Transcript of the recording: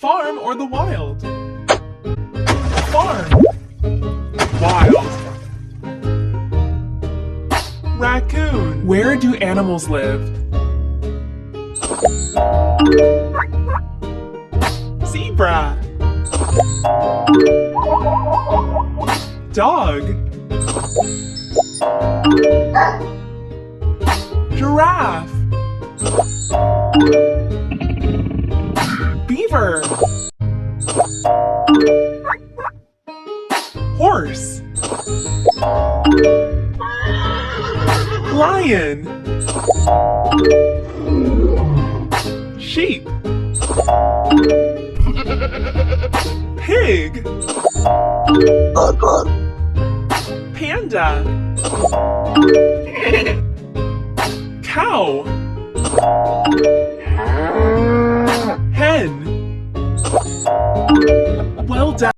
Farm or the wild? Farm. Wild. Raccoon. Where do animals live? Zebra. Dog. Giraffe. Beaver. Horse. Lion. Sheep. Pig. Panda. Cow.